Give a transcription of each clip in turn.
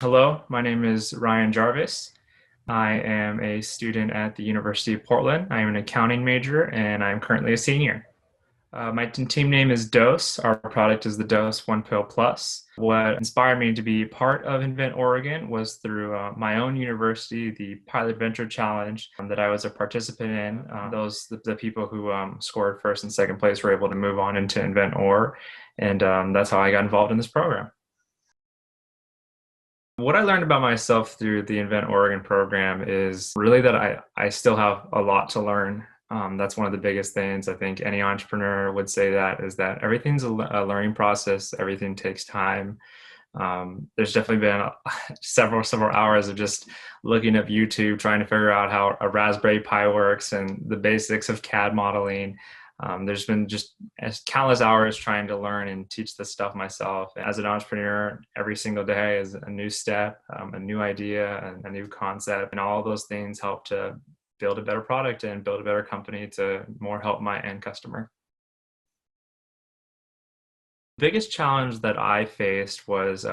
Hello, my name is Ryan Jarvis. I am a student at the University of Portland. I am an accounting major and I'm currently a senior. My team name is Dose. Our product is the Dose One Pill Plus. What inspired me to be part of Invent Oregon was through my own university, the Pilot Venture Challenge that I was a participant in. The people who scored first and second place were able to move on into Invent Or, and that's how I got involved in this program. What I learned about myself through the Invent Oregon program is really that I still have a lot to learn. That's one of the biggest things. I think any entrepreneur would say that is that everything's a learning process. Everything takes time. There's definitely been several hours of just looking up YouTube, trying to figure out how a Raspberry Pi works and the basics of CAD modeling. There's been just countless hours trying to learn and teach this stuff myself. As an entrepreneur, every single day is a new step, a new idea, and a new concept, and all those things help to build a better product and build a better company to more help my end customer. Biggest challenge that I faced was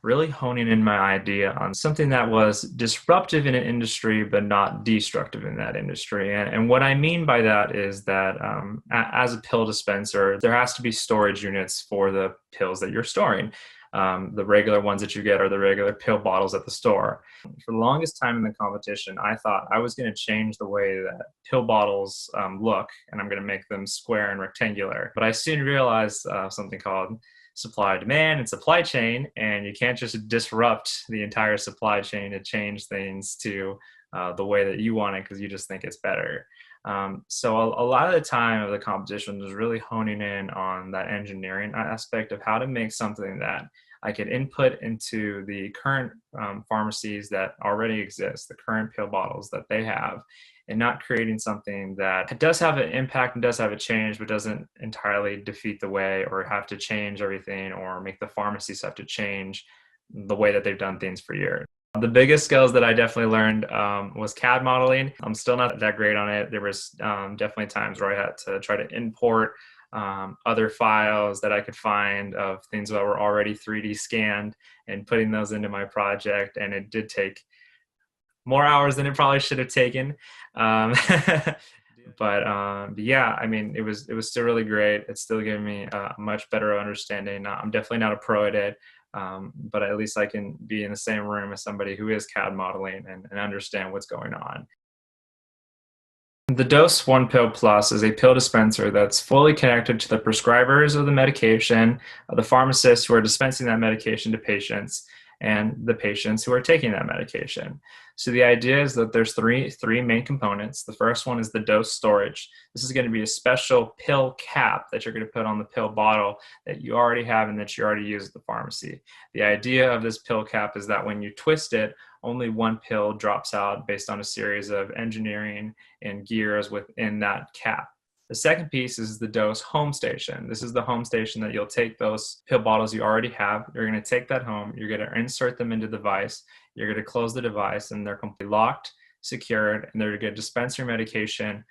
really honing in my idea on something that was disruptive in an industry, but not destructive in that industry. And what I mean by that is that as a pill dispenser, there has to be storage units for the pills that you're storing. The regular ones that you get are the regular pill bottles at the store. For the longest time in the competition, I thought I was going to change the way that pill bottles look, and I'm going to make them square and rectangular. But I soon realized something called supply demand and supply chain, and you can't just disrupt the entire supply chain to change things to the way that you want it because you just think it's better. So a lot of the time of the competition was really honing in on that engineering aspect of how to make something that I could input into the current pharmacies that already exist, the current pill bottles that they have, and not creating something that does have an impact and does have a change, but doesn't entirely defeat the way or have to change everything or make the pharmacies have to change the way that they've done things for years. The biggest skills that I definitely learned was CAD modeling. I'm still not that great on it. There was definitely times where I had to try to import other files that I could find of things that were already 3D scanned and putting those into my project. And it did take more hours than it probably should have taken. Um, but yeah, I mean, it was still really great. It's still giving me a much better understanding. I'm definitely not a pro at it, but at least I can be in the same room as somebody who is CAD modeling and understand what's going on. The Dose One Pill Plus is a pill dispenser that's fully connected to the prescribers of the medication, the pharmacists who are dispensing that medication to patients, and the patients who are taking that medication. So the idea is that there's three main components. The first one is the dose storage. This is going to be a special pill cap that you're going to put on the pill bottle that you already have and that you already use at the pharmacy. The idea of this pill cap is that when you twist it, only one pill drops out based on a series of engineering and gears within that cap. The second piece is the dose home station. This is the home station that you'll take those pill bottles you already have. You're going to take that home. You're going to insert them into the device. You're going to close the device, and they're completely locked, secured, and they're going to dispense your medication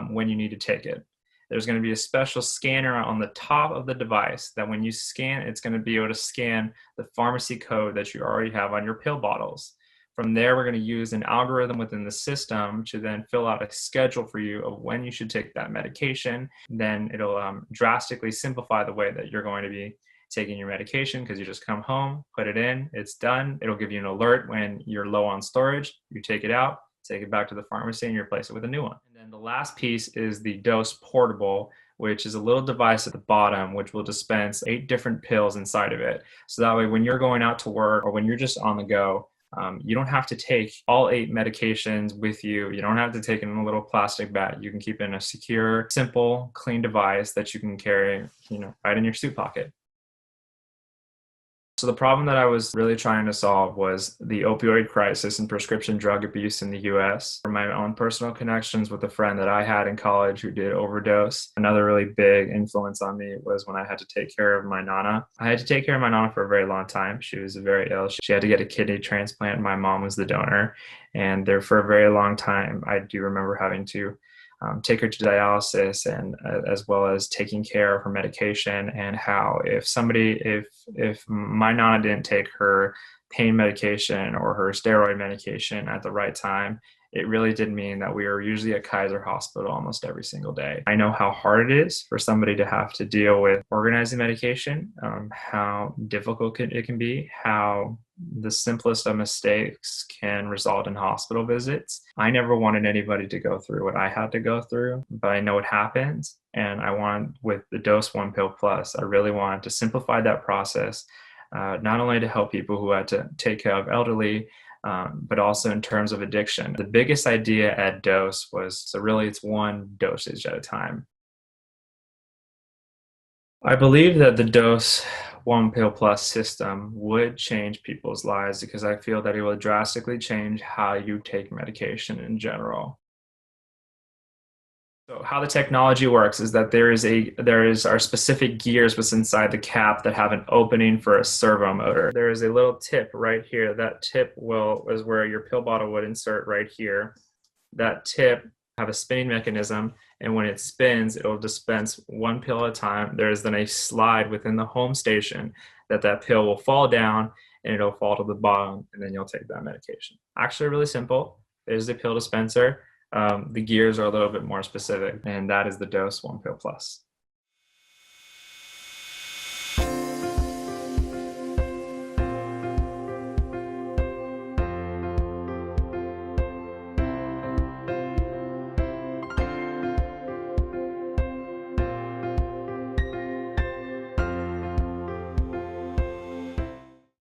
when you need to take it. There's going to be a special scanner on the top of the device that when you scan, it's going to be able to scan the pharmacy code that you already have on your pill bottles. From there, we're going to use an algorithm within the system to then fill out a schedule for you of when you should take that medication. Then it'll drastically simplify the way that you're going to be taking your medication because you just come home, put it in, it's done. It'll give you an alert when you're low on storage. You take it out, take it back to the pharmacy, and you replace it with a new one. And then the last piece is the Dose Portable, which is a little device at the bottom, which will dispense 8 different pills inside of it. So that way, when you're going out to work or when you're just on the go, you don't have to take all 8 medications with you. You don't have to take it in a little plastic bag. You can keep it in a secure, simple, clean device that you can carry, right in your suit pocket. So the problem that I was really trying to solve was the opioid crisis and prescription drug abuse in the US. From my own personal connections with a friend that I had in college who did overdose, another really big influence on me was when I had to take care of my Nana. I had to take care of my Nana for a very long time. She was very ill. She had to get a kidney transplant. My mom was the donor. And there for a very long time, I do remember having to take her to dialysis, and as well as taking care of her medication, and how if my nana didn't take her pain medication or her steroid medication at the right time, it really did mean that we were usually at Kaiser Hospital almost every single day. I know how hard it is for somebody to have to deal with organizing medication, how difficult it can be, how the simplest of mistakes can result in hospital visits. I never wanted anybody to go through what I had to go through, but I know it happens. And I want, with the Dose One Pill Plus, I really wanted to simplify that process, not only to help people who had to take care of elderly, but also in terms of addiction. The biggest idea at Dose was, so really it's one dosage at a time. I believe that the Dose One Pill Plus system would change people's lives, because I feel that it will drastically change how you take medication in general. So how the technology works is that there is our specific gears what's inside the cap that have an opening for a servo motor. There is a little tip right here. That tip is where your pill bottle would insert right here. That tip have a spinning mechanism, and when it spins, it'll dispense one pill at a time. There is then a slide within the home station that pill will fall down, and it'll fall to the bottom, and then you'll take that medication. Actually, really simple. There's the pill dispenser. The gears are a little bit more specific, and that is the Dose One Pill Plus.